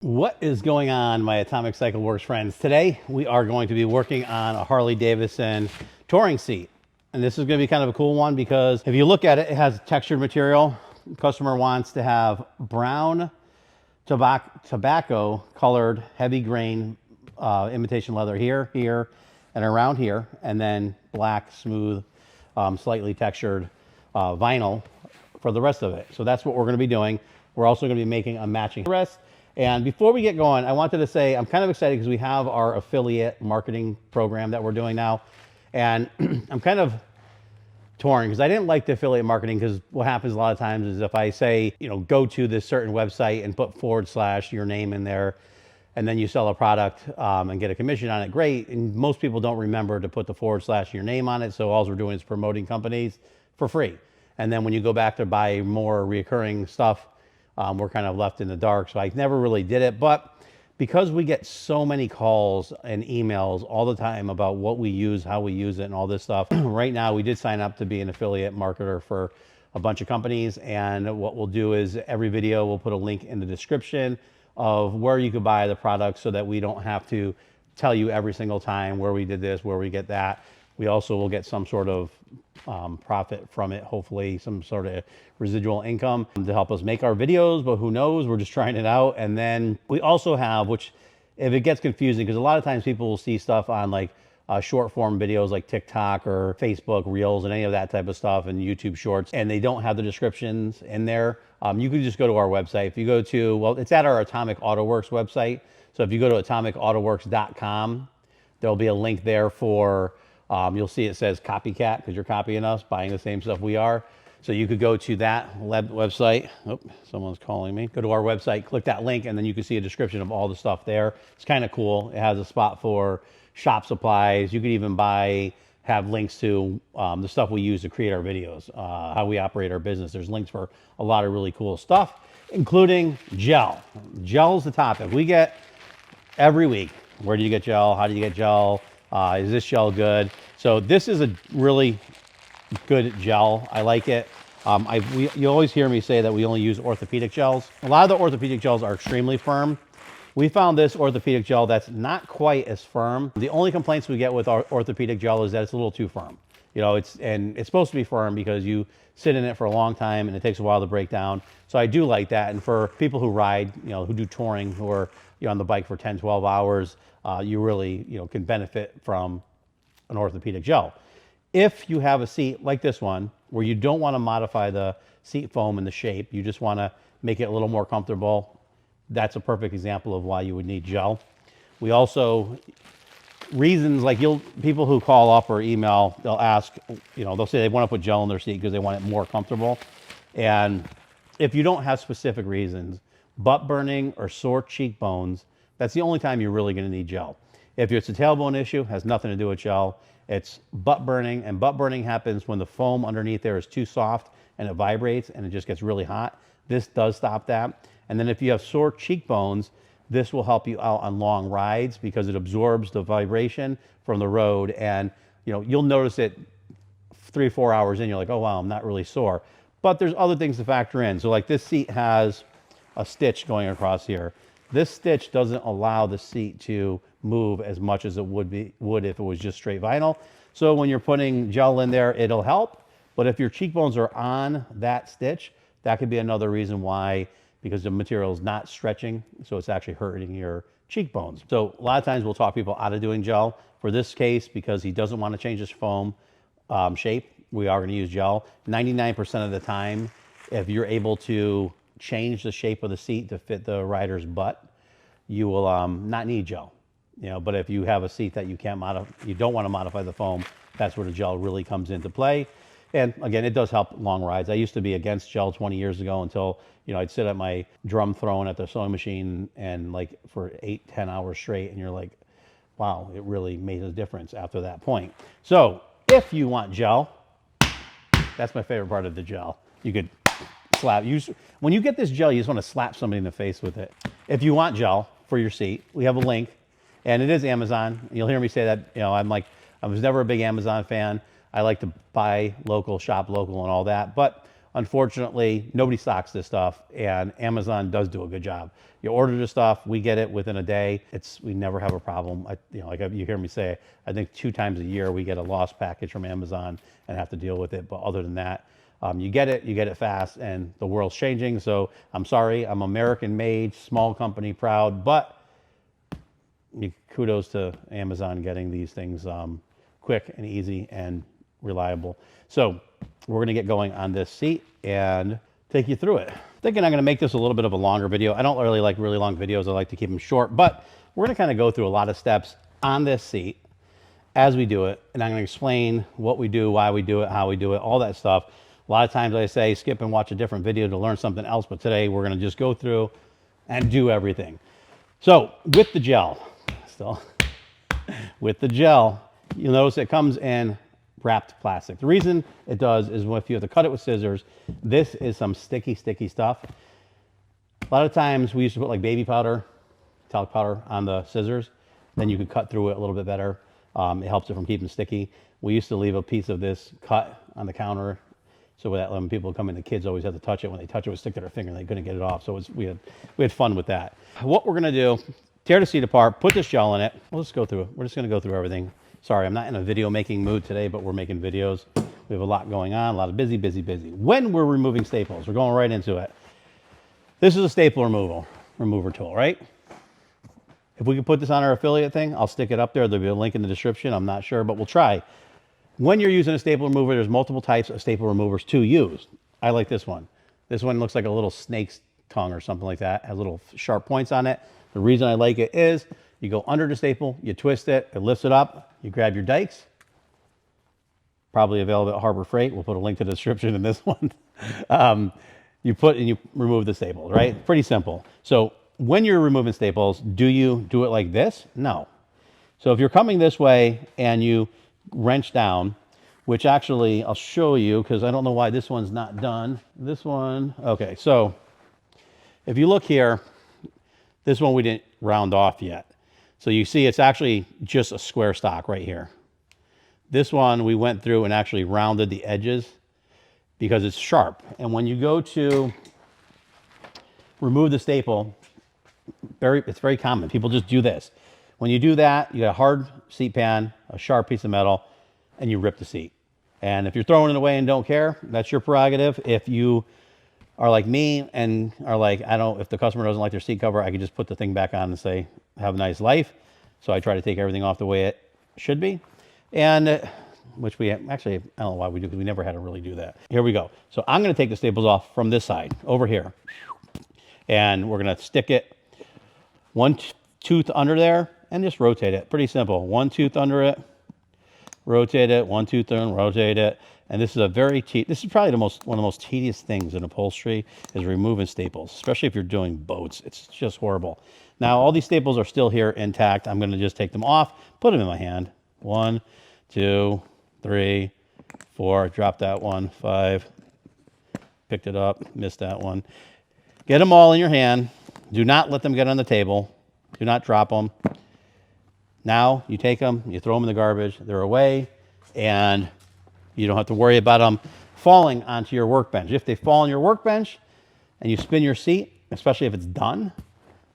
What is going on, my Atomic Cycle Works friends? Today we are going to be working on a Harley Davidson touring seat. And this is going to be kind of a cool one because if you look at it, it has textured material. The customer wants to have brown tobacco colored heavy grain imitation leather here, and around here, and then black, smooth, slightly textured vinyl for the rest of it. So that's what we're going to be doing. We're also going to be making a matching rest. And before we get going, I wanted to say I'm kind of excited because we have our affiliate marketing program that we're doing now. And I'm kind of torn because I didn't like the affiliate marketing because what happens a lot of times is if I say, go to this certain website and put / your name in there, and then you sell a product and get a commission on it, great. And most people don't remember to put the / your name on it. So all we're doing is promoting companies for free. And then when you go back to buy more reoccurring stuff, we're kind of left in the dark. So I never really did it. But because we get so many calls and emails all the time about what we use, how we use it, and all this stuff, right now we did sign up to be an affiliate marketer for a bunch of companies. And what we'll do is every video, we'll put a link in the description of where you could buy the product so that we don't have to tell you every single time where we did this, where we get that. We also will get some sort of profit from it, hopefully some sort of residual income to help us make our videos, but who knows, we're just trying it out. And then we also have, which if it gets confusing, because a lot of times people will see stuff on like short form videos like TikTok or Facebook Reels and any of that type of stuff and YouTube Shorts, and they don't have the descriptions in there. You can just go to our website. If you go to, well, it's at our Atomic Auto Works website. So if you go to atomicautoworks.com, there'll be a link there for, you'll see it says copycat because you're copying us, buying the same stuff we are. So you could go to that website. Oh, someone's calling me. Go to our website, click that link, and then you can see a description of all the stuff there. It's kind of cool. It has a spot for shop supplies. You could even have links to the stuff we use to create our videos, how we operate our business. There's links for a lot of really cool stuff, including gel. Gel's the topic. We get every week, where do you get gel? How do you get gel? Is this gel good? So this is a really good gel. I like it. You always hear me say that we only use orthopedic gels. A lot of the orthopedic gels are extremely firm. We found this orthopedic gel that's not quite as firm. The only complaints we get with our orthopedic gel is that it's a little too firm. It's supposed to be firm because you sit in it for a long time and it takes a while to break down. So I do like that. And for people who ride, who do touring, who are on the bike for 10, 12 hours, you really, can benefit from an orthopedic gel. If you have a seat like this one, where you don't want to modify the seat foam and the shape, you just want to make it a little more comfortable, that's a perfect example of why you would need gel. We also, reasons like people who call up or email, they'll ask, they'll say they want to put gel in their seat because they want it more comfortable. And if you don't have specific reasons, butt burning or sore cheekbones, that's the only time you're really going to need gel. If it's a tailbone issue, has nothing to do with gel. It's butt burning, and butt burning happens when the foam underneath there is too soft and it vibrates and it just gets really hot. This does stop that. And then if you have sore cheekbones, this will help you out on long rides because it absorbs the vibration from the road. And you'll notice it 3-4 hours in, you're like, oh wow, I'm not really sore. But there's other things to factor in. So like this seat has a stitch going across here. This stitch doesn't allow the seat to move as much as it would if it was just straight vinyl. So when you're putting gel in there, it'll help. But if your cheekbones are on that stitch, that could be another reason why, because the material is not stretching, so it's actually hurting your cheekbones. So a lot of times we'll talk people out of doing gel. For this case, because he doesn't want to change his foam shape, we are going to use gel. 99% of the time, if you're able to change the shape of the seat to fit the rider's butt, you will not need gel. But if you have a seat that you don't want to modify the foam, that's where the gel really comes into play. And again, it does help long rides. I used to be against gel 20 years ago until, I'd sit at my drum throwing at the sewing machine and like for 8-10 hours straight. And you're like, wow, it really made a difference after that point. So if you want gel, that's my favorite part of the gel. You could when you get this gel, you just want to slap somebody in the face with it. If you want gel for your seat, we have a link, and it is Amazon. You'll hear me say that, I was never a big Amazon fan. I like to buy local, shop local and all that. But Unfortunately, nobody stocks this stuff, and Amazon does do a good job. You order the stuff, we get it within a day. We never have a problem. Like you hear me say, I think 2 times a year we get a lost package from Amazon and have to deal with it. But other than that, you get it fast, and the world's changing. So I'm sorry, I'm American made, small company proud, but kudos to Amazon getting these things quick and easy and reliable. So we're going to get going on this seat and take you through it. Thinking I'm going to make this a little bit of a longer video. I don't really like really long videos. I like to keep them short, but we're going to kind of go through a lot of steps on this seat as we do it. And I'm going to explain what we do, why we do it, how we do it, all that stuff. A lot of times I say skip and watch a different video to learn something else, but today we're going to just go through and do everything. So with the gel, with the gel, you'll notice it comes in wrapped plastic. The reason it does is if you have to cut it with scissors, this is some sticky stuff. A lot of times we used to put like baby powder, talc powder on the scissors. Then you could cut through it a little bit better. It helps it from keeping sticky. We used to leave a piece of this cut on the counter, so that when people come in, the kids always have to touch it. When they touch it, it would stick to their finger and they couldn't get it off. So we had fun with that. What we're gonna do, tear the seat apart, put this gel in it. We'll just go through it. We're just gonna go through everything. Sorry, I'm not in a video making mood today, but we're making videos. We have a lot going on, a lot of busy. When we're removing staples, we're going right into it. This is a staple remover tool, right? If we could put this on our affiliate thing, I'll stick it up there. There'll be a link in the description. I'm not sure, but we'll try. When you're using a staple remover, there's multiple types of staple removers to use. I like this one. This one looks like a little snake's tongue or something like that. Has little sharp points on it. The reason I like it is you go under the staple, you twist it, it lifts it up, you grab your dikes. Probably available at Harbor Freight. We'll put a link to the description in this one. You put and you remove the staples, right? Pretty simple. So when you're removing staples, do you do it like this? No. So if you're coming this way and you wrench down, which actually I'll show you because I don't know why this one's not done. This one, okay. So if you look here, this one we didn't round off yet. So you see it's actually just a square stock right here. This one we went through and actually rounded the edges because it's sharp. And when you go to remove the staple, it's very common. People just do this. When you do that, you got a hard seat pan, a sharp piece of metal, and you rip the seat. And if you're throwing it away and don't care, that's your prerogative. If you are like me and are like, if the customer doesn't like their seat cover, I can just put the thing back on and say, have a nice life. So I try to take everything off the way it should be. And which we actually, I don't know why we do, because we never had to really do that. Here we go. So I'm going to take the staples off from this side over here. And we're going to stick it one tooth under there and just rotate it. Pretty simple. One tooth under it, rotate it, one tooth and rotate it. And this is this is probably one of the most tedious things in upholstery is removing staples, especially if you're doing boats. It's just horrible. Now, all these staples are still here intact. I'm going to just take them off, put them in my hand. 1, 2, 3, 4, drop that one, 5, picked it up, missed that one. Get them all in your hand. Do not let them get on the table. Do not drop them. Now you take them, you throw them in the garbage, they're away, and you don't have to worry about them falling onto your workbench. If they fall on your workbench and you spin your seat, especially if it's done,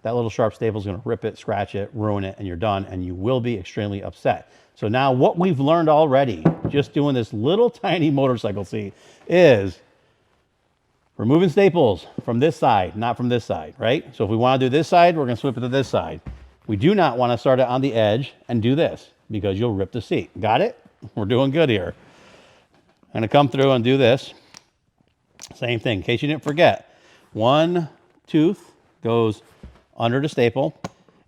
that little sharp staple is going to rip it, scratch it, ruin it, and you're done, and you will be extremely upset. So now what we've learned already, just doing this little tiny motorcycle seat, is removing staples from this side, not from this side, right? So if we want to do this side, we're going to flip it to this side. We do not want to start it on the edge and do this because you'll rip the seat. Got it? We're doing good here. I'm going to come through and do this. Same thing, in case you didn't forget. One tooth goes under the staple,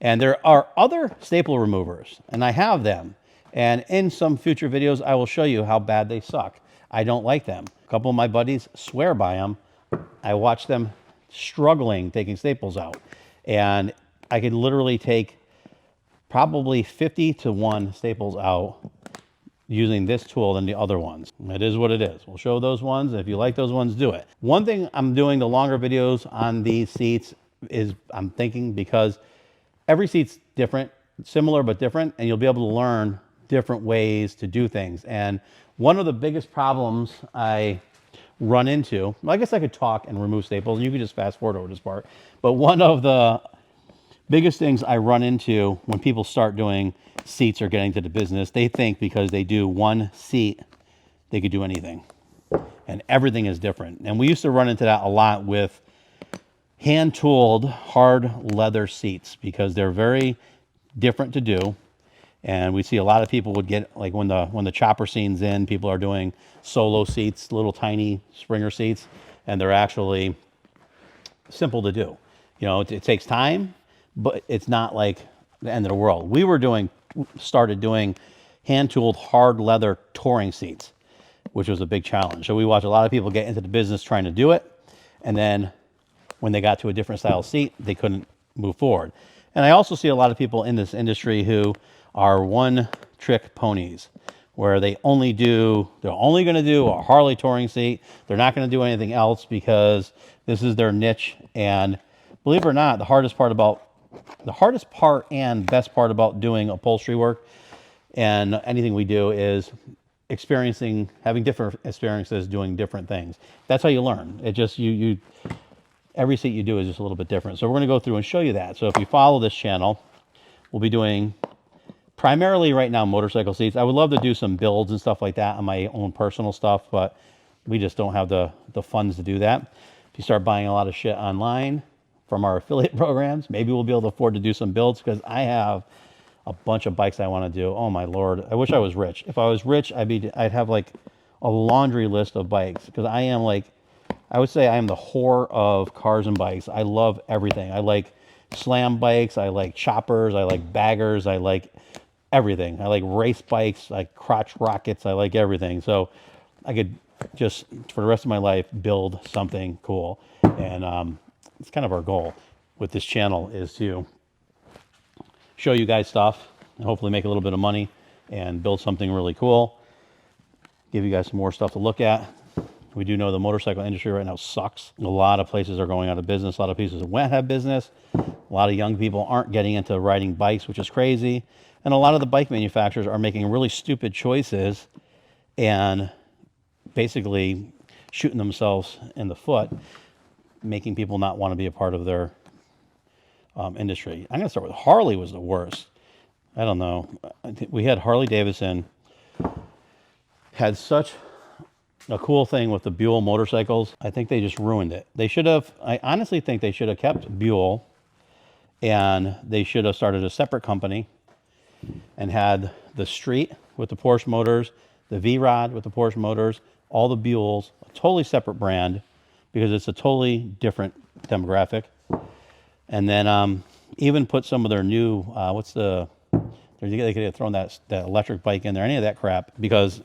and there are other staple removers, and I have them. And in some future videos, I will show you how bad they suck. I don't like them. A couple of my buddies swear by them. I watch them struggling taking staples out. And I could literally take probably 50 to 1 staples out using this tool than the other ones. It is what it is. We'll show those ones. If you like those ones, do it. One thing I'm doing the longer videos on these seats is I'm thinking because every seat's different, similar but different, and you'll be able to learn different ways to do things. And one of the biggest problems I run into, well, I guess I could talk and remove staples, and you could just fast forward over this part. But one of the biggest things I run into when people start doing seats or getting to the business, they think because they do one seat, they could do anything. And everything is different. And we used to run into that a lot with hand-tooled hard leather seats because they're very different to do. And we see a lot of people would get, like when the chopper scene's in, people are doing solo seats, little tiny Springer seats, and they're actually simple to do. You know, it takes time, but it's not like the end of the world. We started doing hand-tooled hard leather touring seats, which was a big challenge. So we watch a lot of people get into the business trying to do it, and then when they got to a different style seat, they couldn't move forward. And I also see a lot of people in this industry who are one-trick ponies, where they're only going to do a Harley touring seat. They're not going to do anything else because this is their niche. And believe it or not, the hardest part and best part about doing upholstery work and anything we do is having different experiences doing different things. That's how you learn. It just, every seat you do is just a little bit different. So we're going to go through and show you that. So if you follow this channel, we'll be doing primarily right now motorcycle seats. I would love to do some builds and stuff like that on my own personal stuff, but we just don't have the funds to do that. If you start buying a lot of shit online from our affiliate programs, maybe we'll be able to afford to do some builds, because I have a bunch of bikes I want to do. Oh my Lord. I wish I was rich. If I was rich, I'd have like a laundry list of bikes, because I would say I am the whore of cars and bikes. I love everything. I like slam bikes. I like choppers. I like baggers. I like everything. I like race bikes. I like crotch rockets. I like everything. So I could just, for the rest of my life, build something cool. And it's kind of our goal with this channel, is to show you guys stuff and hopefully make a little bit of money and build something really cool. Give you guys some more stuff to look at. We do know the motorcycle industry right now sucks. A lot of places are going out of business. A lot of places won't have business. A lot of young people aren't getting into riding bikes, which is crazy. And a lot of the bike manufacturers are making really stupid choices and basically shooting themselves in the foot, making people not want to be a part of their industry. I'm going to start with Harley was the worst. I don't know. We had Harley Davidson, had such a cool thing with the Buell motorcycles. I think they just ruined it. I honestly think they should have kept Buell, and they should have started a separate company and had the Street with the Porsche motors, the V-Rod with the Porsche motors, all the Buells, a totally separate brand, because it's a totally different demographic. And then even put some of their new, they could have thrown that electric bike in there, any of that crap, because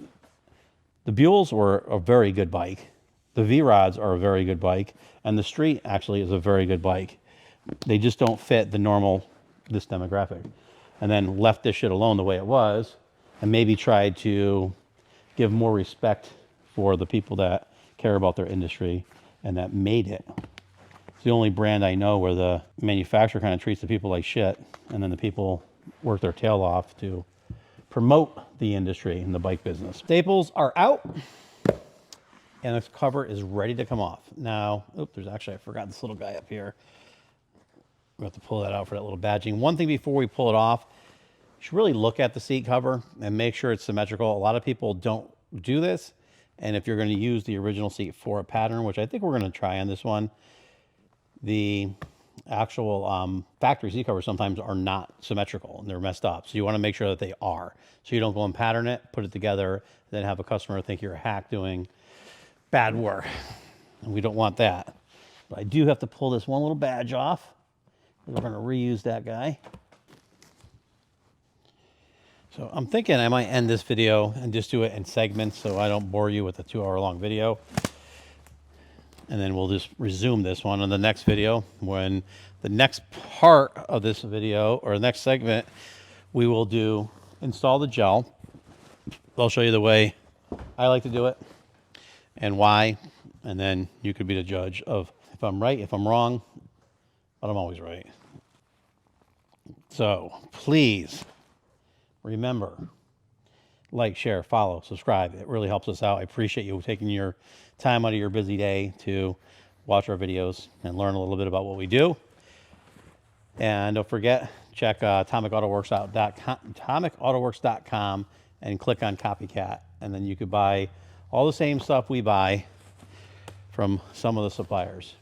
the Buells were a very good bike. The V-Rods are a very good bike. And the Street actually is a very good bike. They just don't fit this demographic. And then left this shit alone the way it was, and maybe tried to give more respect for the people that care about their industry and that made it. It's the only brand I know where the manufacturer kind of treats the people like shit, and then the people work their tail off to promote the industry in the bike business. Staples are out, and this cover is ready to come off. Now, I forgot this little guy up here. We have to pull that out for that little badging. One thing before we pull it off, you should really look at the seat cover and make sure it's symmetrical. A lot of people don't do this, and if you're going to use the original seat for a pattern, which I think we're going to try on this one, the actual factory seat covers sometimes are not symmetrical and they're messed up. So you want to make sure that they are. So you don't go and pattern it, put it together, then have a customer think you're a hack doing bad work. And we don't want that. But I do have to pull this one little badge off. We're going to reuse that guy. So I'm thinking I might end this video and just do it in segments so I don't bore you with a 2-hour-long video. And then we'll just resume this one in the next video. When the next part of this video, or the next segment, we will install the gel. I'll show you the way I like to do it and why. And then you could be the judge of if I'm right, if I'm wrong, but I'm always right. So please remember, like, share, follow, subscribe. It really helps us out. I appreciate you taking your time out of your busy day to watch our videos and learn a little bit about what we do. And don't forget, check atomicautoworks.com and click on Copycat. And then you could buy all the same stuff we buy from some of the suppliers.